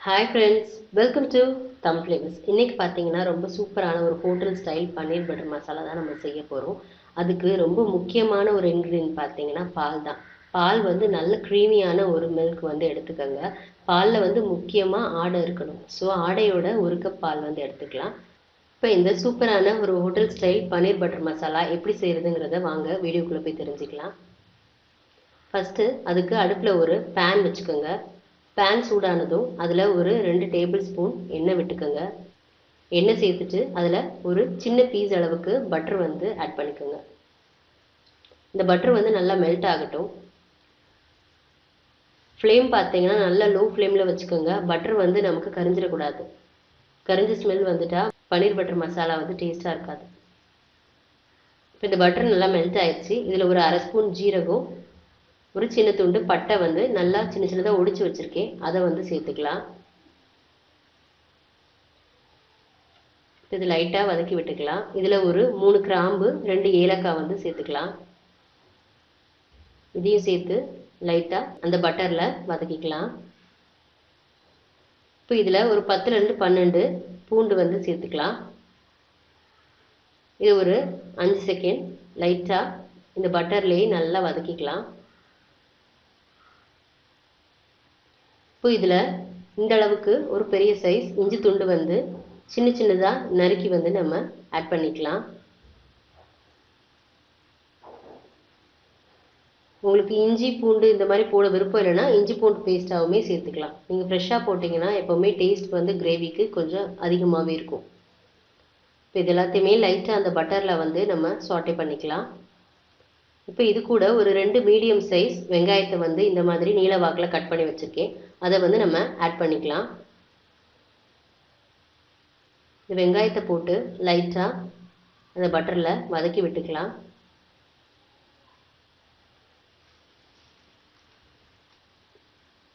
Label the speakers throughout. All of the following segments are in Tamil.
Speaker 1: Hi friends, welcome to them flavours. இன்றைக்கி பார்த்தீங்கன்னா ரொம்ப சூப்பரான ஒரு ஹோட்டல் ஸ்டைல் பன்னீர் பட்டர் மசாலா தான் நம்ம செய்ய போகிறோம். அதுக்கு ரொம்ப முக்கியமான ஒரு இன்க்ரீடியன்ட் பார்த்தீங்கன்னா பால் தான். பால் வந்து நல்ல க்ரீமியான ஒரு மில்க் வந்து எடுத்துக்கோங்க. பாலில் வந்து முக்கியமாக ஆடை இருக்கணும். ஸோ ஆடையோட ஒரு கப் பால் வந்து எடுத்துக்கலாம். இப்போ இந்த சூப்பரான ஒரு ஹோட்டல் ஸ்டைல் பன்னீர் பட்டர் மசாலா எப்படி செய்கிறதுங்கிறத வாங்க வீடியோக்குள்ளே போய் தெரிஞ்சுக்கலாம். ஃபஸ்ட்டு அதுக்கு அடுப்பில் ஒரு பேன் வச்சுக்கோங்க. பேன் சூடானதும் அதில் ஒரு 2 டேபிள் ஸ்பூன் எண்ணெய் விட்டுக்கோங்க. எண்ணெய் சேர்த்துட்டு அதில் ஒரு சின்ன பீஸ் அளவுக்கு பட்டர் வந்து ஆட் பண்ணிக்கோங்க. இந்த பட்டர் வந்து நல்லா மெல்ட் ஆகட்டும். ஃப்ளேம் பார்த்தீங்கன்னா நல்லா லோ ஃப்ளேமில் வச்சுக்கோங்க. பட்டர் வந்து நமக்கு கரிஞ்சிடக்கூடாது. கரிஞ்ச ஸ்மெல் வந்துட்டா பன்னீர் பட்டர் மசாலா வந்து டேஸ்ட்டாக இருக்காது. இப்போ இந்த பட்டர் நல்லா மெல்ட் ஆயிடுச்சு. இதில் ஒரு அரை ஸ்பூன் ஜீரகம், ஒரு சின்ன துண்டு பட்டை வந்து நல்லா சின்ன சின்னதாக ஒடிச்சு வச்சுருக்கேன், அதை வந்து சேர்த்துக்கலாம். இது லைட்டாக வதக்கி விட்டுக்கலாம். இதில் ஒரு 3 கிராம்பு 2 ஏலக்காய் வந்து சேர்த்துக்கலாம். இதையும் சேர்த்து லைட்டாக அந்த பட்டரில் வதக்கிக்கலாம். இப்போ இதில் ஒரு 10லேருந்து 12 பூண்டு வந்து சேர்த்துக்கலாம். இது ஒரு 5 செகண்ட் லைட்டாக இந்த பட்டர்லேயே நல்லா வதக்கிக்கலாம். இப்போ இதில் இந்த அளவுக்கு ஒரு பெரிய சைஸ் இஞ்சி துண்டு வந்து சின்ன சின்னதாக நறுக்கி வந்து நம்ம ஆட் பண்ணிக்கலாம். உங்களுக்கு இஞ்சி பூண்டு இந்த மாதிரி போட விருப்பம் இல்லைன்னா இஞ்சி பூண்டு பேஸ்ட்டாகவுமே சேர்த்துக்கலாம். நீங்கள் ஃப்ரெஷ்ஷாக போட்டிங்கன்னா எப்போவுமே டேஸ்ட் வந்து கிரேவிக்கு கொஞ்சம் அதிகமாகவே இருக்கும். இப்போ இது எல்லாத்தையுமே லைட்டாக அந்த பட்டரில் வந்து நம்ம சாட்டே பண்ணிக்கலாம். இப்போ இது கூட ஒரு 2 மீடியம் சைஸ் வெங்காயத்தை வந்து இந்த மாதிரி நீல வாக்கில் கட் பண்ணி வச்சுருக்கேன், அதை வந்து நம்ம ஆட் பண்ணிக்கலாம். இந்த வெங்காயத்தை போட்டு லைட்டாக அந்த பட்டரில் வதக்கி விட்டுக்கலாம்.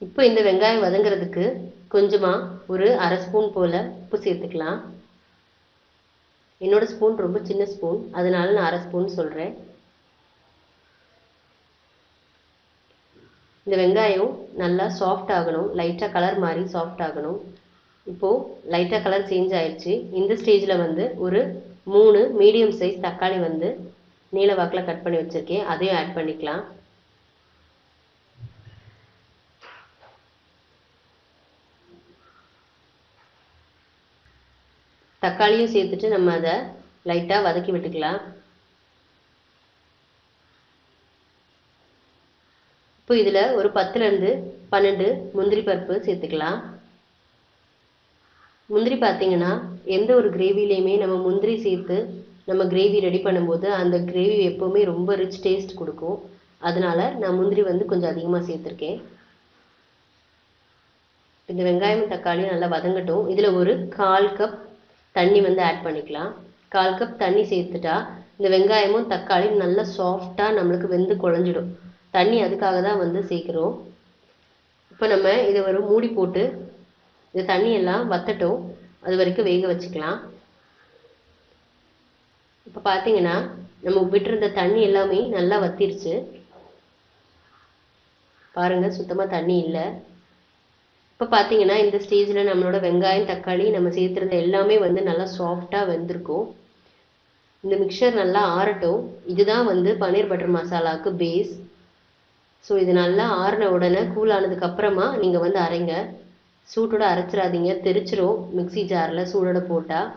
Speaker 1: இப்போ இந்த வெங்காயம் வதங்கிறதுக்கு கொஞ்சமாக ஒரு அரை ஸ்பூன் போல் உப்பு சேர்த்துக்கலாம். என்னோடய ஸ்பூன் ரொம்ப சின்ன ஸ்பூன், அதனால நான் அரை ஸ்பூன் சொல்கிறேன். இந்த வெங்காயம் நல்லா சாஃப்ட் ஆகணும், லைட்டாக கலர் மாதிரி சாஃப்ட் ஆகணும். இப்போது லைட்டாக கலர் சேஞ்ச் ஆயிடுச்சு. இந்த ஸ்டேஜில் வந்து ஒரு 3 மீடியம் சைஸ் தக்காளி வந்து நீல வாக்கில் கட் பண்ணி வச்சுருக்கேன், அதையும் ஆட் பண்ணிக்கலாம். தக்காளியும் சேர்த்துட்டு நம்ம அதை லைட்டாக வதக்கி விட்டுக்கலாம். இப்போ இதில் ஒரு 10லேருந்து 12 முந்திரி பருப்பு சேர்த்துக்கலாம். முந்திரி பார்த்தீங்கன்னா எந்த ஒரு கிரேவிலையுமே நம்ம முந்திரி சேர்த்து நம்ம கிரேவி ரெடி பண்ணும்போது அந்த கிரேவி எப்போவுமே ரொம்ப ரிச் டேஸ்ட் கொடுக்கும். அதனால நான் முந்திரி வந்து கொஞ்சம் அதிகமாக சேர்த்துருக்கேன். இந்த வெங்காயம் தக்காளி நல்லா வதங்கட்டும். இதில் ஒரு 1/4 கப் தண்ணி வந்து ஆட் பண்ணிக்கலாம். 1/4 கப் தண்ணி சேர்த்துட்டா இந்த வெங்காயமும் தக்காளி நல்லா சாஃப்டாக நம்மளுக்கு வெந்து குழஞ்சிடும். தண்ணி அதுக்காக தான் வந்து சேர்க்குறோம். இப்போ நம்ம இதை ஒரு மூடி போட்டு இந்த தண்ணியெல்லாம் வத்தட்டும், அது வரைக்கும் வேக வச்சுக்கலாம். இப்போ பார்த்தீங்கன்னா நம்ம விட்டுருந்த தண்ணி எல்லாமே நல்லா வத்திருச்சு. பாருங்கள், சுத்தமாக தண்ணி இல்லை. இப்போ பார்த்தீங்கன்னா இந்த ஸ்டேஜில் நம்மளோட வெங்காயம் தக்காளி நம்ம சேர்த்துருந்த எல்லாமே வந்து நல்லா சாஃப்டாக வெந்திருக்கும். இந்த மிக்சர் நல்லா ஆறட்டும். இதுதான் வந்து பன்னீர் பட்டர் மசாலாவுக்கு பேஸ். ஸோ இது நல்லா ஆறின உடனே கூல் ஆனதுக்கு அப்புறமா நீங்கள் வந்து அரைங்க. சூட்டோட அரைச்சிடாதீங்க, தெரிச்சிரும் மிக்சி ஜாரில் சூடோட போட்டால்.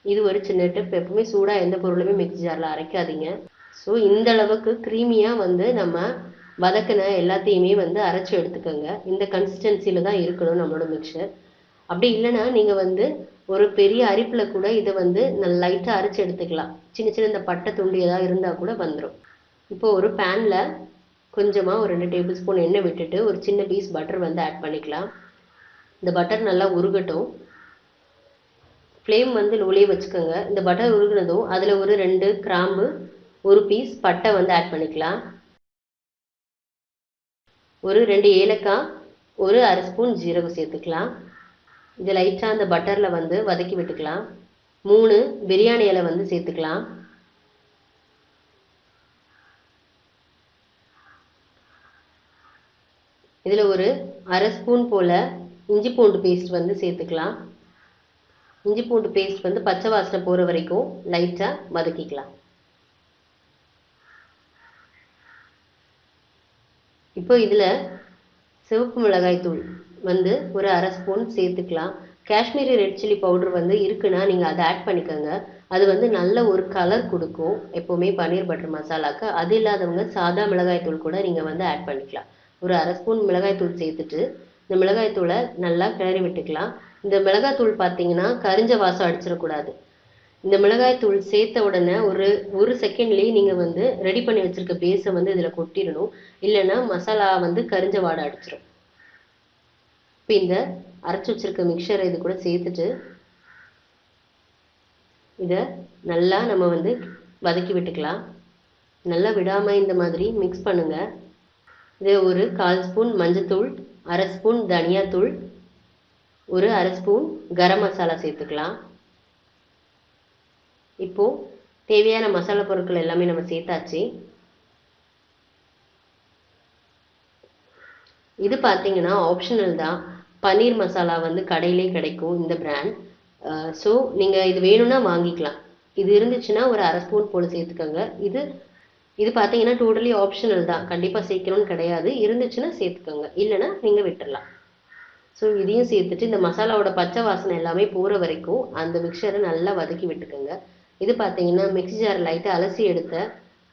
Speaker 1: இது ஒரு சின்ன டிப், எப்பவுமே சூடாக எந்த பொருளுமே மிக்சி ஜாரில் அரைக்காதீங்க. ஸோ இந்த அளவுக்கு க்ரீமியாக வந்து நம்ம வதக்கின எல்லாத்தையுமே வந்து அரைச்சி எடுத்துக்கோங்க. இந்த கன்சிஸ்டன்சியில் தான் இருக்கணும் நம்மளோட மிக்சர். அப்படி இல்லைன்னா நீங்கள் வந்து ஒரு பெரிய அரிப்பில் கூட இதை வந்து நல்லா லைட்டாக அரைச்சி எடுத்துக்கலாம். சின்ன சின்ன இந்த பட்டை துண்டு ஏதாவது இருந்தால் கூட வந்துடும். இப்போ ஒரு பேனில் கொஞ்சமாக ஒரு 2 டேபிள் ஸ்பூன் எண்ணெய் விட்டுட்டு ஒரு சின்ன பீஸ் பட்டர் வந்து ஆட் பண்ணிக்கலாம். இந்த பட்டர் நல்லா உருகட்டும். ஃப்ளேம் வந்து லோலேயே வச்சுக்கோங்க. இந்த பட்டர் உருகினதும் அதில் ஒரு 2 கிராம்பு, ஒரு பீஸ் பட்டை வந்து ஆட் பண்ணிக்கலாம். ஒரு 2 ஏலக்காய், ஒரு அரை ஸ்பூன் ஜீரகம் சேர்த்துக்கலாம். இது லைட்டாக அந்த பட்டரில் வந்து வதக்கி விட்டுக்கலாம். 3 பிரியாணி இலை வந்து சேர்த்துக்கலாம். இதில் ஒரு அரை ஸ்பூன் போல் இஞ்சி பூண்டு பேஸ்ட் வந்து சேர்த்துக்கலாம். இஞ்சி பூண்டு பேஸ்ட் வந்து பச்சை வாசனை போகிற வரைக்கும் லைட்டாக வதக்கிக்கலாம். இப்போ இதில் சிவப்பு மிளகாய் தூள் வந்து ஒரு அரை ஸ்பூன் சேர்த்துக்கலாம். காஷ்மீரி ரெட் சில்லி பவுடர் வந்து இருக்குன்னா நீங்கள் அதை ஆட் பண்ணிக்கோங்க. அது வந்து நல்ல ஒரு கலர் கொடுக்கும் எப்போவுமே பன்னீர் பட்டர் மசாலாவுக்கு. அது இல்லாதவங்க சாதா மிளகாய் தூள் கூட நீங்கள் வந்து ஆட் பண்ணிக்கலாம். ஒரு அரை ஸ்பூன் மிளகாய் தூள் சேர்த்துட்டு இந்த மிளகாய் தூளை நல்லா கிளறி விட்டுக்கலாம். இந்த மிளகாய் தூள் பார்த்தீங்கன்னா கரிஞ்ச வாசம் அடிச்சிடக்கூடாது. இந்த மிளகாய் தூள் சேர்த்த உடனே ஒரு செகண்ட்லேயே நீங்கள் வந்து ரெடி பண்ணி வச்சிருக்க பேஸை வந்து இதில் கொட்டிடணும். இல்லைன்னா மசாலா வந்து கரிஞ்ச வாடை அடிச்சிடும். இப்போ இந்த அரைச்சி வச்சிருக்க மிக்சரை இது கூட சேர்த்துட்டு இதை நல்லா நம்ம வந்து வதக்கி விட்டுக்கலாம். நல்லா விடாமல் இந்த மாதிரி மிக்ஸ் பண்ணுங்க. இதை ஒரு 1/4 ஸ்பூன் மஞ்சத்தூள், அரை ஸ்பூன் தனியாத்தூள், ஒரு அரை ஸ்பூன் கரம் மசாலா சேர்த்துக்கலாம். இப்போ தேவையான மசாலா பொருட்கள் எல்லாமே நம்ம சேர்த்தாச்சு. இது பார்த்தீங்கன்னா ஆப்ஷனல் தான். பன்னீர் மசாலா வந்து கடையிலே கிடைக்கும் இந்த பிராண்ட். ஸோ நீங்கள் இது வேணும்னா வாங்கிக்கலாம். இது இருந்துச்சுன்னா ஒரு அரை ஸ்பூன் போல் சேர்த்துக்கோங்க. இது பார்த்தீங்கன்னா டோட்டலி ஆப்ஷனல் தான். கண்டிப்பாக சேர்க்கணும்னு கிடையாது. இருந்துச்சுன்னா சேர்த்துக்கோங்க, இல்லைன்னா நீங்கள் விட்டுடலாம். ஸோ இதையும் சேர்த்துட்டு இந்த மசாலாவோட பச்சை வாசனை எல்லாமே போகிற வரைக்கும் அந்த மிக்சரை நல்லா வதக்கி விட்டுக்கோங்க. இது பார்த்தீங்கன்னா மிக்ஸி ஜார் லைட்டாக அலசி எடுத்த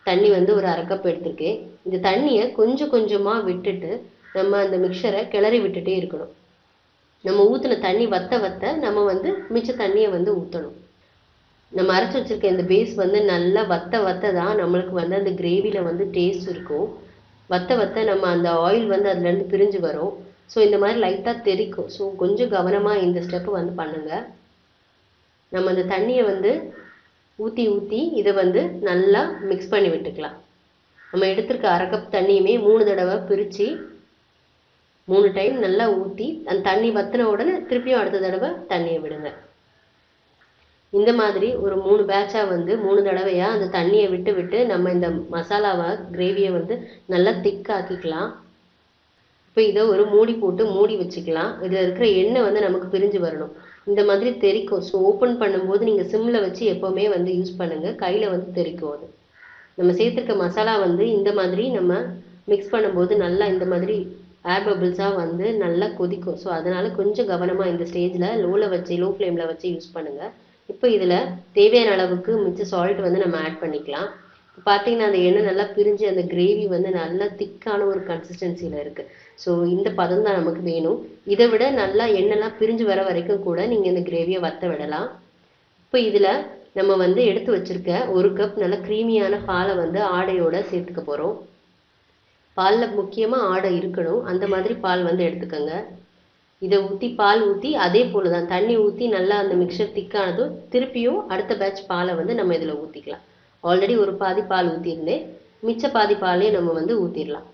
Speaker 1: தண்ணி வந்து ஒரு அரை கப் எடுத்திருக்கேன். இந்த தண்ணியை கொஞ்சம் கொஞ்சமாக விட்டுட்டு நம்ம அந்த மிக்சரை கிளறி விட்டுட்டே இருக்கணும். நம்ம ஊற்றின தண்ணி வத்த நம்ம வந்து மிச்ச தண்ணியை வந்து ஊற்றணும். நம்ம அரைச்சி வச்சிருக்க இந்த பேஸ் வந்து நல்லா வத்த தான் நம்மளுக்கு வந்து அந்த கிரேவியில் வந்து டேஸ்ட் இருக்கும். வத்த நம்ம அந்த ஆயில் வந்து அதுலேருந்து பிரிஞ்சு வரும். ஸோ இந்த மாதிரி லைட்டாக தெறிக்கும். ஸோ கொஞ்சம் கவனமாக இந்த ஸ்டெப்பு வந்து பண்ணுங்கள். நம்ம அந்த தண்ணியை வந்து ஊற்றி இதை வந்து நல்லா மிக்ஸ் பண்ணி விட்டுக்கலாம். நம்ம எடுத்துருக்க அரை கப் தண்ணியுமே 3 தடவை பிரித்து 3 டைம் நல்லா ஊற்றி அந்த தண்ணி வற்றின உடனே திருப்பியும் அடுத்த தடவை தண்ணியை விடுங்க. இந்த மாதிரி ஒரு 3 பேட்சாக வந்து 3 தடவையாக அந்த தண்ணியை விட்டு நம்ம இந்த மசாலாவை கிரேவியை வந்து நல்லா திக்காக்கிக்கலாம். இப்போ இதை ஒரு மூடி போட்டு மூடி வச்சுக்கலாம். இதில் இருக்கிற எண்ணெய் வந்து நமக்கு பிரிஞ்சு வரணும். இந்த மாதிரி தெறிக்கும். ஸோ ஓப்பன் பண்ணும்போது நீங்கள் சிம்மில் வச்சு எப்போவுமே வந்து யூஸ் பண்ணுங்கள். கையில் வந்து தெறிக்கும். அது நம்ம சேர்த்துருக்க மசாலா வந்து இந்த மாதிரி நம்ம மிக்ஸ் பண்ணும்போது நல்லா இந்த மாதிரி ஏர் பபிள்ஸாக வந்து நல்லா கொதிக்கும். ஸோ அதனால் கொஞ்சம் கவனமாக இந்த ஸ்டேஜில் லோ ஃப்ளேமில் வச்சு யூஸ் பண்ணுங்கள். இப்போ இதில் தேவையான அளவுக்கு மிச்ச சால்ட் வந்து நம்ம ஆட் பண்ணிக்கலாம். இப்போ பார்த்தீங்கன்னா அந்த எண்ணெய் நல்லா பிரிஞ்சு அந்த கிரேவி வந்து நல்லா திக்கான ஒரு கன்சிஸ்டன்சியில் இருக்குது. ஸோ இந்த பதம் தான் நமக்கு வேணும். இதை விட நல்லா எண்ணெய்லாம் பிரிஞ்சு வர வரைக்கும் கூட நீங்கள் இந்த கிரேவியை வற்ற விடலாம். இப்போ இதில் நம்ம வந்து எடுத்து வச்சுருக்க 1 கப் நல்ல க்ரீமியான பாலை வந்து ஆடையோடு சேர்த்துக்க போகிறோம். பாலில் முக்கியமாக ஆடை இருக்கணும். அந்த மாதிரி பால் வந்து எடுத்துக்கோங்க. இதை பால் ஊற்றி அதே போல் தான் தண்ணி ஊற்றி நல்லா அந்த மிக்சர் திக்கானதும் திருப்பியும் அடுத்த பேட்ச் பாலை வந்து நம்ம இதில் ஊற்றிக்கலாம். ஆல்ரெடி ஒரு பாதி பால் ஊற்றிருந்தேன். மிச்ச பாதி பாலையும் நம்ம வந்து ஊற்றிடலாம்.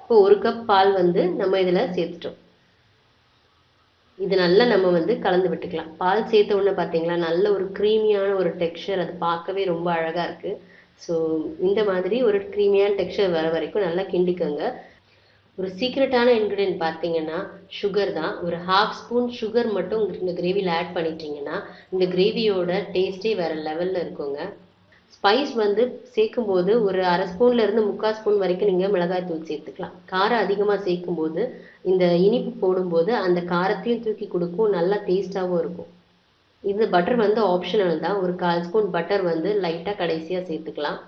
Speaker 1: இப்போ 1 கப் பால் வந்து நம்ம இதில் சேர்த்துட்டோம். இது நல்லா நம்ம வந்து கலந்து விட்டுக்கலாம். பால் சேர்த்த உடனே பார்த்தீங்களா நல்ல ஒரு க்ரீமியான ஒரு டெக்ஸ்சர். அது பார்க்கவே ரொம்ப அழகாக இருக்குது. ஸோ இந்த மாதிரி ஒரு க்ரீமியான டெக்ஸ்சர் வர வரைக்கும் நல்லா கிண்டிக்கோங்க. ஒரு சீக்ரெட்டான இன்க்ரீடியன்ட் பார்த்தீங்கன்னா சுகர் தான். ஒரு 1/2 ஸ்பூன் சுகர் மட்டும் இந்த கிரேவியில் ஆட் பண்ணிட்டீங்கன்னா இந்த கிரேவியோட டேஸ்ட்டே வேறு லெவலில் இருக்குங்க. ஸ்பைஸ் வந்து சேர்க்கும்போது ஒரு அரை ஸ்பூன்லேருந்து 3/4 ஸ்பூன் வரைக்கும் நீங்கள் மிளகாய் தூள் சேர்த்துக்கலாம். காரம் அதிகமாக சேர்க்கும்போது இந்த இனிப்பு போடும்போது அந்த காரத்தையும் தூக்கி கொடுக்கும். நல்லா டேஸ்ட்டாகவும் இருக்கும். இந்த பட்டர் வந்து ஆப்ஷனல் தான். ஒரு 1/4 ஸ்பூன் பட்டர் வந்து லைட்டாக கடைசியாக சேர்த்துக்கலாம்.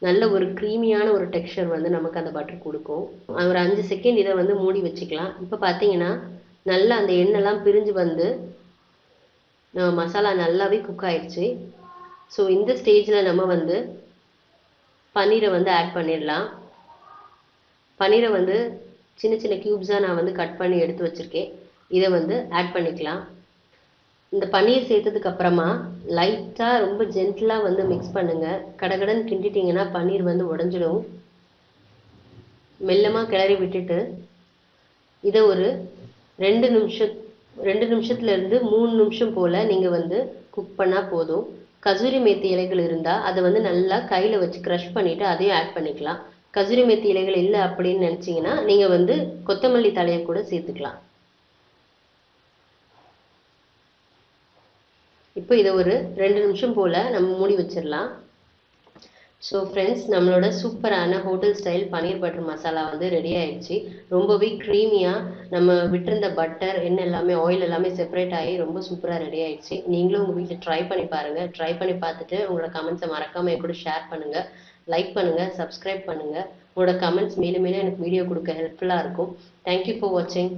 Speaker 1: நல்ல ஒரு க்ரீமியான ஒரு டெக்ஸ்சர் வந்து நமக்கு அந்த பட்டர் கொடுக்கும். ஒரு 5 செகண்ட் இதை வந்து மூடி வச்சுக்கலாம். இப்போ பார்த்தீங்கன்னா நல்லா அந்த எண்ணெய்லாம் பிரிஞ்சு வந்து மசாலா நல்லாவே குக் ஆயிடுச்சு. ஸோ இந்த ஸ்டேஜில் நம்ம வந்து பன்னீரை வந்து ஆட் பண்ணிடலாம். பன்னீரை வந்து சின்ன சின்ன க்யூப்ஸாக நான் வந்து கட் பண்ணி எடுத்து வச்சுருக்கேன். இதை வந்து ஆட் பண்ணிக்கலாம். இந்த பன்னீர் சேர்த்ததுக்கு அப்புறமா லைட்டாக ரொம்ப ஜென்டிலாக வந்து மிக்ஸ் பண்ணுங்கள். கடகடன்னு கிண்டிட்டிங்கன்னா பன்னீர் வந்து உடஞ்சிடும். மெல்லமாக கிளறி விட்டுட்டு இதை ஒரு 2 நிமிஷத்துலேருந்து 3 நிமிஷம் போல் நீங்கள் வந்து குக் பண்ணால் போதும். கசூரி மேத்தி இலைகள் இருந்தால் அதை வந்து நல்லா கையில் வச்சு க்ரஷ் பண்ணிவிட்டு அதையும் ஆட் பண்ணிக்கலாம். கசூரி மேத்தி இலைகள் இல்லை அப்படின்னு நினச்சிங்கன்னா நீங்கள் வந்து கொத்தமல்லி தழையை கூட சேர்த்துக்கலாம். இப்போ இதை ஒரு 2 நிமிஷம் போல் நம்ம மூடி வச்சிடலாம். ஸோ ஃப்ரெண்ட்ஸ், நம்மளோட சூப்பரான ஹோட்டல் ஸ்டைல் பன்னீர் பட்டர் மசாலா வந்து ரெடி ஆயிடுச்சு. ரொம்பவே க்ரீமியாக நம்ம விட்டிருந்த பட்டர் எண்ணெய் எல்லாமே ஆயில் எல்லாமே செப்பரேட் ஆகி ரொம்ப சூப்பராக ரெடி ஆயிடுச்சு. நீங்களும் உங்கள் வீட்டில் ட்ரை பண்ணி பாருங்கள். ட்ரை பண்ணி பார்த்துட்டு உங்களோட கமெண்ட்ஸை மறக்காமல் என் கூட ஷேர் பண்ணுங்கள், லைக் பண்ணுங்கள், சப்ஸ்கிரைப் பண்ணுங்கள். உங்களோட கமெண்ட்ஸ் மேலும் மேலும் எனக்கு வீடியோ கொடுக்க ஹெல்ப்ஃபுல்லாக இருக்கும். தேங்க்யூ ஃபார் வாட்சிங்.